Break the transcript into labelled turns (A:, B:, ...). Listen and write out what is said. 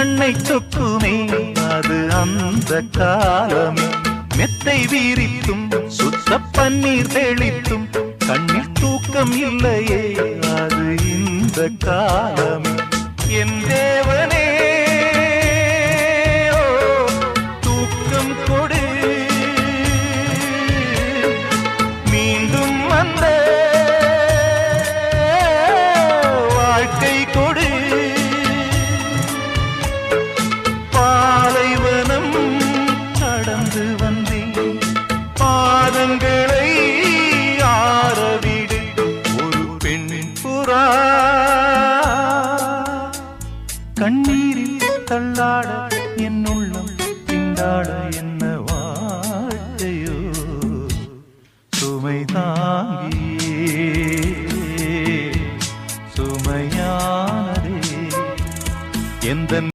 A: கண்ணை சொக்குமே அது அந்த காலமே. மெத்தை வீரித்தும் சுத்த பன்னீர் தெளித்தும் கண்ணில் தூக்கம் இல்லையே அது இந்த காலமே. என் தேவனே தூக்கம் கொடு, மீண்டும் வந்த வாழ்க்கை கொடு. பாலைவனம் கடந்து வந்தேன் பாதங்களை ஆரவிடு. ஒரு பெண் புறா கண்ணீரில் தள்ளாட என் உள்ளம் திண்டாட என்ன வாழ்க்கையோ சுமை தாங்கியே சுமையானதே எந்த